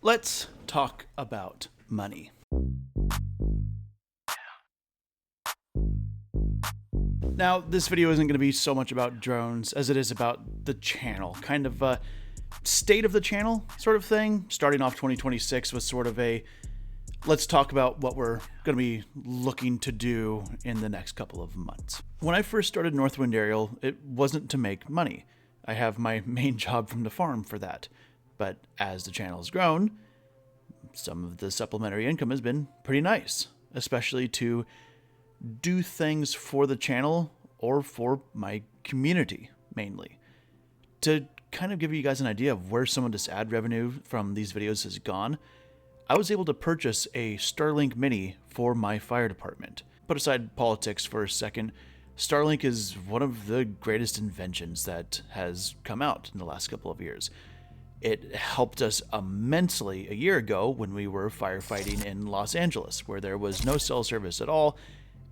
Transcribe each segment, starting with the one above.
Let's talk about money. Now, this video isn't going to be so much about drones as it is about the channel, kind of a state of the channel sort of thing. Starting off 2026 was sort of a let's talk about what we're going to be looking to do in the next couple of months. When I first started Northwind Aerial, it wasn't to make money. I have my main job from the farm for that. But as the channel has grown, some of the supplementary income has been pretty nice, especially to do things for the channel or for my community mainly. To kind of give you guys an idea of where some of this ad revenue from these videos has gone, I was able to purchase a Starlink Mini for my fire department. Put aside politics for a second, Starlink is one of the greatest inventions that has come out in the last couple of years. It helped us immensely a year ago when we were firefighting in Los Angeles, where there was no cell service at all.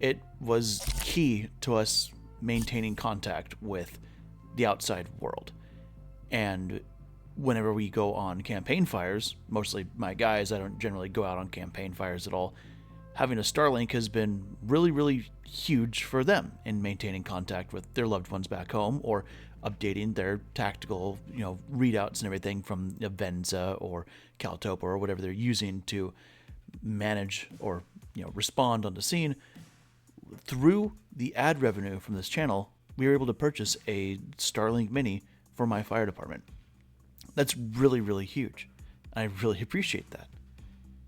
It was key to us maintaining contact with the outside world. And whenever we go on campaign fires, mostly my guys, I don't generally go out on campaign fires at all, having a Starlink has been really, really huge for them in maintaining contact with their loved ones back home or updating their tactical, readouts and everything from Avenza or Caltopa or whatever they're using to manage or, respond on the scene. Through the ad revenue from this channel, we were able to purchase a Starlink Mini for my fire department. That's really, really huge. I really appreciate that.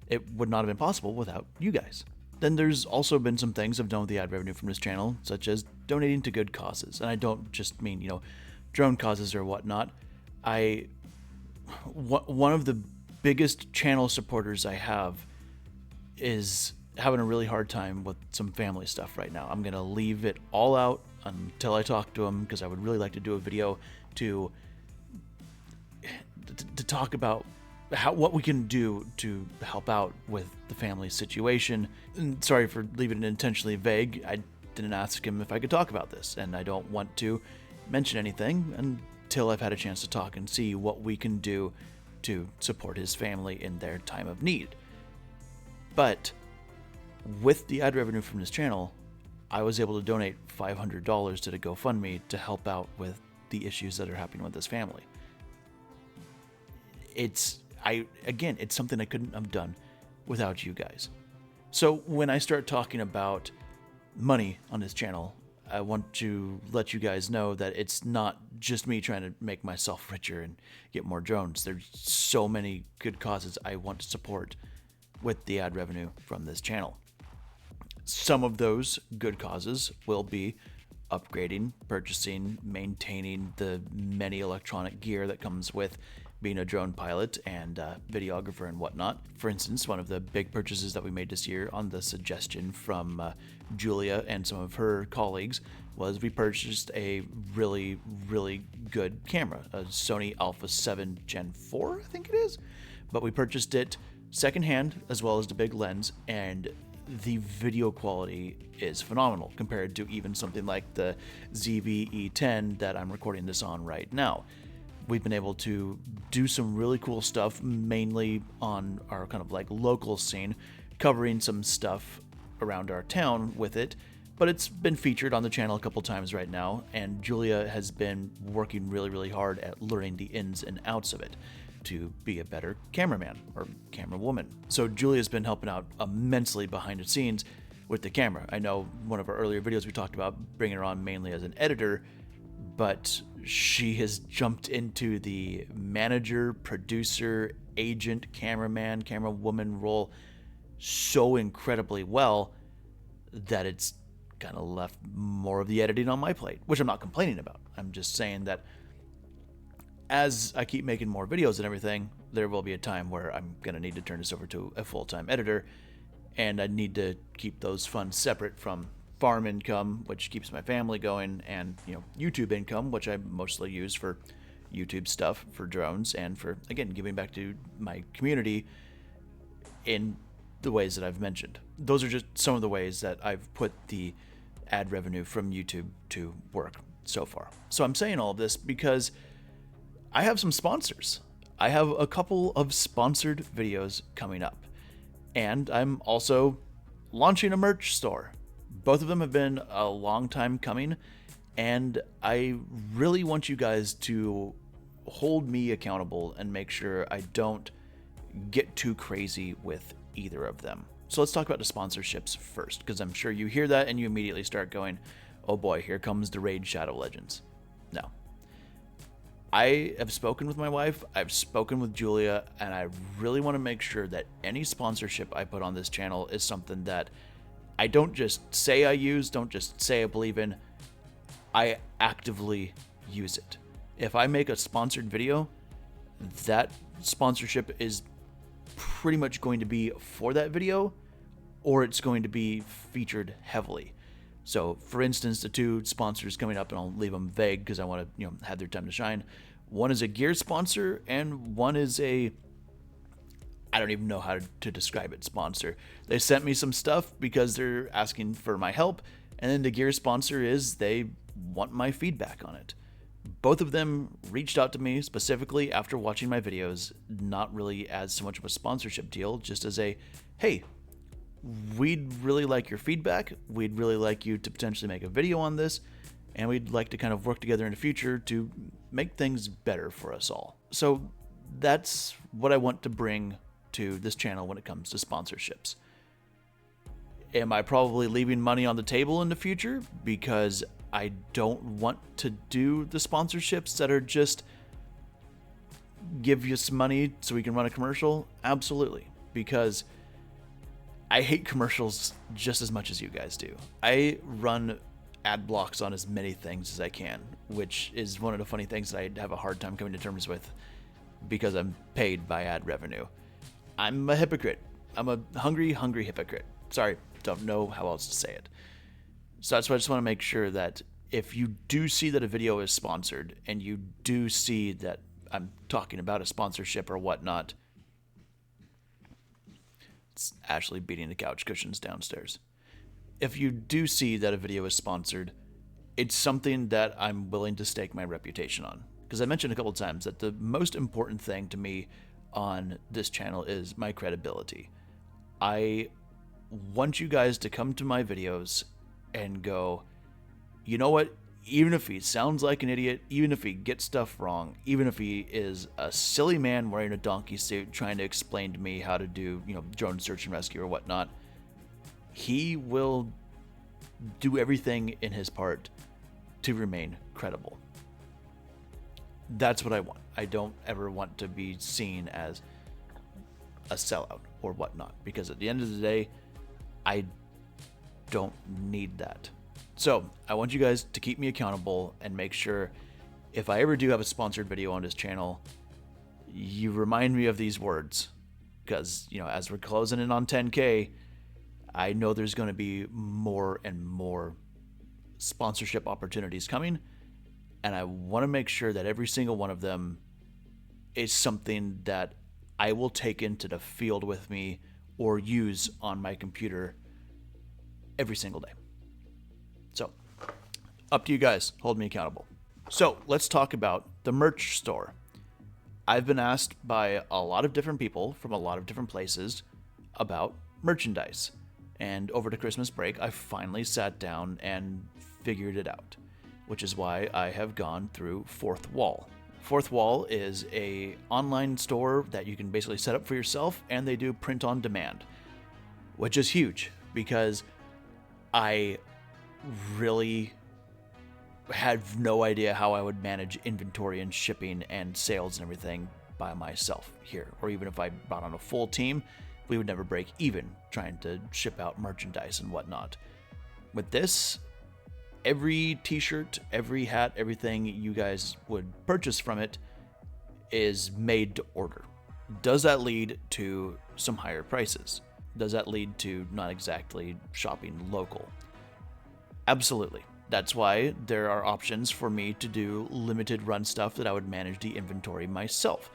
It would not have been possible without you guys. Then there's also been some things I've done with the ad revenue from this channel, such as donating to good causes. And I don't just mean, drone causes or whatnot. One of the biggest channel supporters I have is having a really hard time with some family stuff right now. I'm going to leave it all out until I talk to him because I would really like to do a video to talk about what we can do to help out with the family situation. And sorry for leaving it intentionally vague. I didn't ask him if I could talk about this, and I don't want to mention anything until I've had a chance to talk and see what we can do to support his family in their time of need. But with the ad revenue from this channel, I was able to donate $500 to the GoFundMe to help out with the issues that are happening with this family. It's something I couldn't have done without you guys. So when I start talking about money on this channel, I want to let you guys know that it's not just me trying to make myself richer and get more drones. There's so many good causes I want to support with the ad revenue from this channel. Some of those good causes will be upgrading, purchasing, maintaining the many electronic gear that comes with being a drone pilot and videographer and whatnot. For instance, one of the big purchases that we made this year on the suggestion from Julia and some of her colleagues was we purchased a really, really good camera, a Sony Alpha 7 Gen 4, I think it is. But we purchased it secondhand as well as the big lens, and the video quality is phenomenal compared to even something like the ZV-E10 that I'm recording this on right now. We've been able to do some really cool stuff, mainly on our kind of like local scene, covering some stuff around our town with it, but it's been featured on the channel a couple times right now, and Julia has been working really, really hard at learning the ins and outs of it to be a better cameraman or camera woman. So Julia's been helping out immensely behind the scenes with the camera. I know one of our earlier videos we talked about bringing her on mainly as an editor, but she has jumped into the manager, producer, agent, cameraman, camera woman role so incredibly well that it's kind of left more of the editing on my plate, which I'm not complaining about. I'm just saying that as I keep making more videos and everything, there will be a time where I'm going to need to turn this over to a full-time editor, and I need to keep those funds separate from farm income, which keeps my family going, and YouTube income, which I mostly use for YouTube stuff, for drones, and for, again, giving back to my community in the ways that I've mentioned. Those are just some of the ways that I've put the ad revenue from YouTube to work so far. So I'm saying all of this because I have some sponsors. I have a couple of sponsored videos coming up, and I'm also launching a merch store. Both of them have been a long time coming, and I really want you guys to hold me accountable and make sure I don't get too crazy with either of them. So let's talk about the sponsorships first, because I'm sure you hear that and you immediately start going, oh boy, here comes the Raid Shadow Legends. No. I have spoken with my wife, I've spoken with Julia, and I really want to make sure that any sponsorship I put on this channel is something that I don't just say I use, don't just say I believe in, I actively use it. If I make a sponsored video, that sponsorship is pretty much going to be for that video, or it's going to be featured heavily. So, for instance, the two sponsors coming up, and I'll leave them vague because I want to, have their time to shine. One is a gear sponsor, and one is I don't even know how to describe it, sponsor. They sent me some stuff because they're asking for my help, and then the gear sponsor is they want my feedback on it. Both of them reached out to me specifically after watching my videos, not really as so much of a sponsorship deal, just as a, hey, we'd really like your feedback, we'd really like you to potentially make a video on this, and we'd like to kind of work together in the future to make things better for us all. So that's what I want to bring to this channel when it comes to sponsorships. Am I probably leaving money on the table in the future because I don't want to do the sponsorships that are just give you some money so we can run a commercial? Absolutely, because I hate commercials just as much as you guys do. I run ad blocks on as many things as I can, which is one of the funny things that I have a hard time coming to terms with because I'm paid by ad revenue. I'm a hypocrite. I'm a hungry hypocrite. Sorry, don't know how else to say it. So that's why I just want to make sure that if you do see that a video is sponsored and you do see that I'm talking about a sponsorship or whatnot, it's Ashley beating the couch cushions downstairs. If you do see that a video is sponsored, it's something that I'm willing to stake my reputation on. Because I mentioned a couple times that the most important thing to me on this channel is my credibility. I want you guys to come to my videos and go, you know what? Even if he sounds like an idiot, even if he gets stuff wrong, even if he is a silly man wearing a donkey suit trying to explain to me how to do, drone search and rescue or whatnot, he will do everything in his part to remain credible. That's what I want. I don't ever want to be seen as a sellout or whatnot, because at the end of the day, I don't need that. So I want you guys to keep me accountable and make sure if I ever do have a sponsored video on this channel, you remind me of these words, because as we're closing in on 10K, I know there's going to be more and more sponsorship opportunities coming, and I want to make sure that every single one of them is something that I will take into the field with me or use on my computer every single day. So, up to you guys. Hold me accountable. So, let's talk about the merch store. I've been asked by a lot of different people from a lot of different places about merchandise. And over the Christmas break, I finally sat down and figured it out, which is why I have gone through Fourth Wall. Fourth Wall is a online store that you can basically set up for yourself, and they do print on demand, which is huge because I really had no idea how I would manage inventory and shipping and sales and everything by myself here. Or even if I brought on a full team, we would never break even trying to ship out merchandise and whatnot. With this, every t-shirt, every hat, everything you guys would purchase from it is made to order. Does that lead to some higher prices? Does that lead to not exactly shopping local? Absolutely. That's why there are options for me to do limited run stuff that I would manage the inventory myself,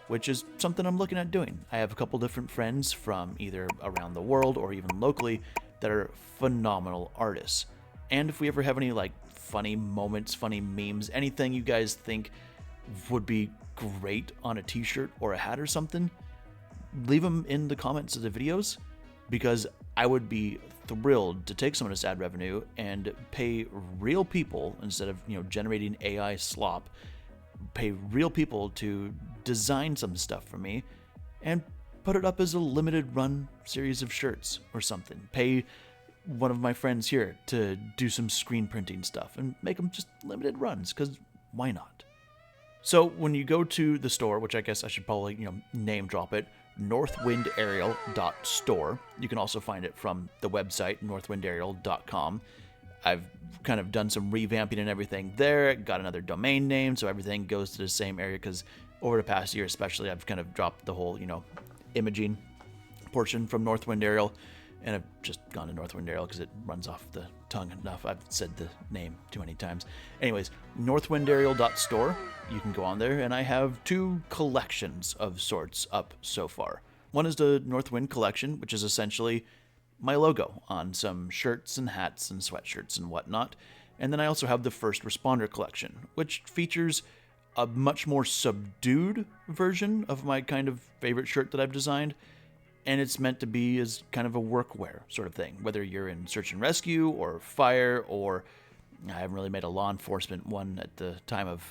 which is something I'm looking at doing. I have a couple different friends from either around the world or even locally that are phenomenal artists. And if we ever have any funny moments, funny memes, anything you guys think would be great on a t-shirt or a hat or something, leave them in the comments of the videos, because I would be thrilled to take some of this ad revenue and pay real people, instead of generating AI slop, pay real people to design some stuff for me and put it up as a limited run series of shirts or something. Pay one of my friends here to do some screen printing stuff and make them just limited runs, because why not? So when you go to the store, which I guess I should probably name drop it, northwindaerial.store. You can also find it from the website northwindaerial.com. I've kind of done some revamping and everything there. Got another domain name, so everything goes to the same area, because over the past year especially, I've kind of dropped the whole imaging portion from Northwind Aerial, and I've just gone to Northwind Aerial because it runs off the tongue enough. I've said the name too many times. Anyways, northwindaerial.store. You can go on there, and I have 2 collections of sorts up so far. One is the Northwind collection, which is essentially my logo on some shirts and hats and sweatshirts and whatnot. And then I also have the First Responder collection, which features a much more subdued version of my kind of favorite shirt that I've designed. And it's meant to be as kind of a workwear sort of thing, whether you're in search and rescue or fire, or I haven't really made a law enforcement one at the time of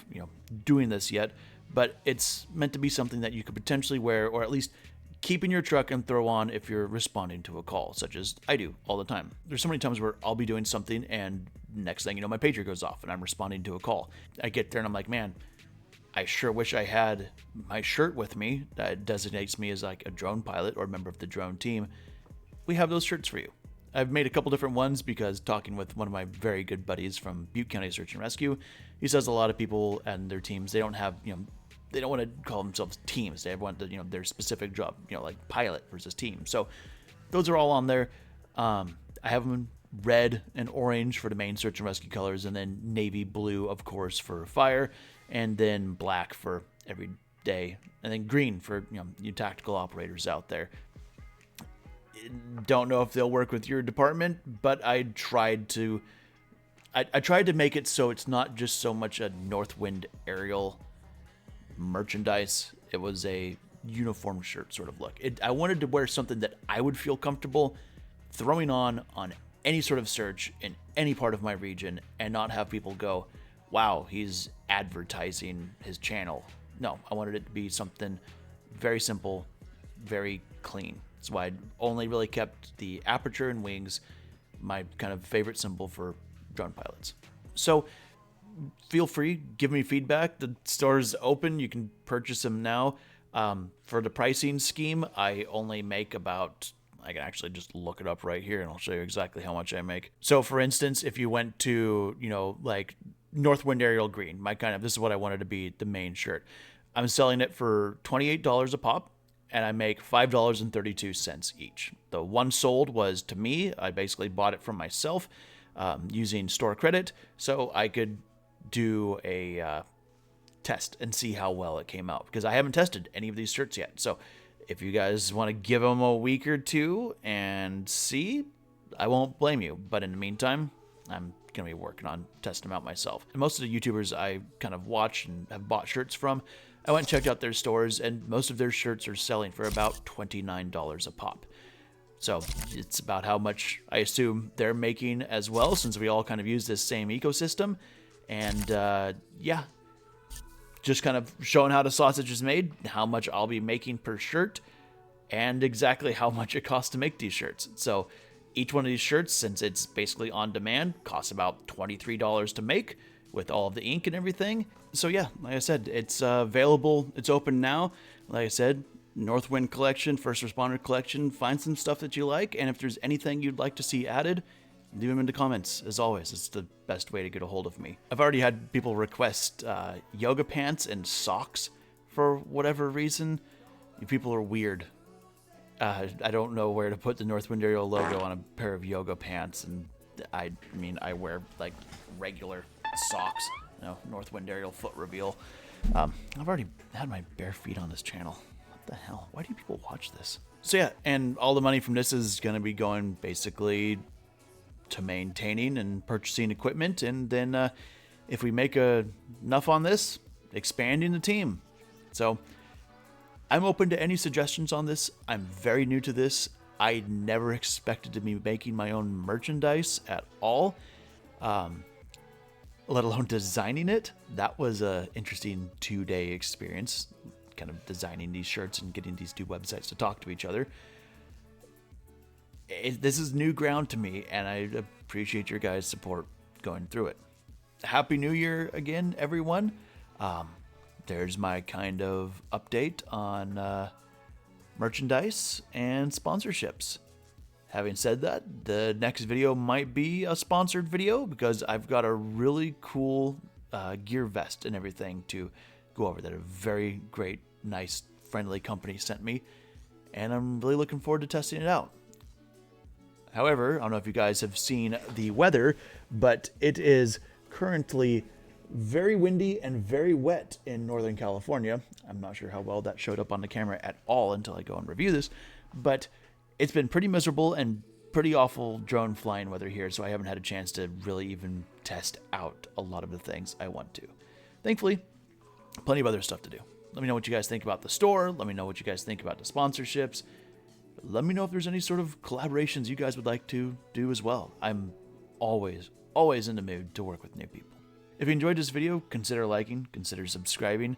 doing this yet, but it's meant to be something that you could potentially wear, or at least keep in your truck and throw on if you're responding to a call, such as I do all the time. There's so many times where I'll be doing something and next thing you know, my pager goes off and I'm responding to a call. I get there and I'm like, man, I sure wish I had my shirt with me that designates me as like a drone pilot or a member of the drone team. We have those shirts for you. I've made a couple different ones because talking with one of my very good buddies from Butte County Search and Rescue, he says a lot of people and their teams, they don't have, they don't want to call themselves teams. They want the, their specific job, like pilot versus team. So those are all on there. I have them in red and orange for the main search and rescue colors, and then navy blue, of course, for fire, and then black for every day, and then green for you tactical operators out there. Don't know if they'll work with your department, but I tried to make it so it's not just so much a Northwind Aerial merchandise. It was a uniform shirt sort of look. I wanted to wear something that I would feel comfortable throwing on any sort of search in any part of my region, and not have people go, wow, he's advertising his channel. No, I wanted it to be something very simple, very clean. That's why I only really kept the aperture and wings, my kind of favorite symbol for drone pilots. So feel free, give me feedback. The store's open. You can purchase them now. For the pricing scheme, I only make about, I can actually just look it up right here and I'll show you exactly how much I make. So for instance, if you went to, like Northwind Aerial Green, this is what I wanted to be the main shirt. I'm selling it for $28 a pop, and I make $5.32 each. The one sold was to me. I basically bought it from myself using store credit, so I could do a test and see how well it came out, because I haven't tested any of these shirts yet. So if you guys want to give them a week or two and see, I won't blame you. But in the meantime, I'm going to be working on testing them out myself. And most of the YouTubers I kind of watch and have bought shirts from, I went and checked out their stores, and most of their shirts are selling for about $29 a pop. So it's about how much I assume they're making as well, since we all kind of use this same ecosystem. And yeah, just kind of showing how the sausage is made, how much I'll be making per shirt, and exactly how much it costs to make these shirts. So each one of these shirts, since it's basically on demand, costs about $23 to make with all of the ink and everything. So yeah, like I said, it's available. It's open now. Like I said, Northwind collection, First Responder collection. Find some stuff that you like, and if there's anything you'd like to see added, leave them in the comments. As always, it's the best way to get a hold of me. I've already had people request yoga pants and socks for whatever reason. You people are weird. I don't know where to put the Northwind Aerial logo on a pair of yoga pants, and I mean, I wear like regular socks. Northwind Aerial foot reveal. I've already had my bare feet on this channel. What the hell? Why do people watch this? So yeah, and all the money from this is going to be going basically to maintaining and purchasing equipment, and then if we make enough on this, expanding the team. So I'm open to any suggestions on this. I'm very new to this. I never expected to be making my own merchandise at all, let alone designing it. That was a interesting 2-day experience, kind of designing these shirts and getting these two websites to talk to each other. This is new ground to me, and I appreciate your guys' support going through it. Happy New Year again, everyone. There's my kind of update on merchandise and sponsorships. Having said that, the next video might be a sponsored video because I've got a really cool gear vest and everything to go over that a very great, nice, friendly company sent me, and I'm really looking forward to testing it out. However, I don't know if you guys have seen the weather, but it is currently very windy and very wet in Northern California. I'm not sure how well that showed up on the camera at all until I go and review this, but it's been pretty miserable and pretty awful drone flying weather here, so I haven't had a chance to really even test out a lot of the things I want to. Thankfully, plenty of other stuff to do. Let me know what you guys think about the store. Let me know what you guys think about the sponsorships. Let me know if there's any sort of collaborations you guys would like to do as well. I'm always in the mood to work with new people. If you enjoyed this video, consider liking, consider subscribing,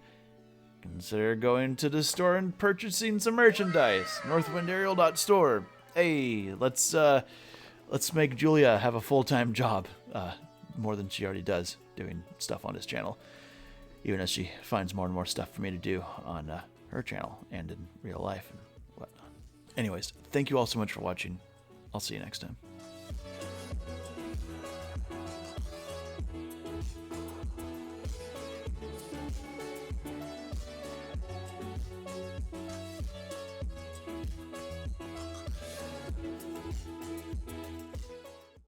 consider going to the store and purchasing some merchandise. northwindaerial.store. Hey, let's make Julia have a full-time job, more than she already does doing stuff on this channel, even as she finds more and more stuff for me to do on her channel and in real life and whatnot. Anyways, thank you all so much for watching. I'll see you next time.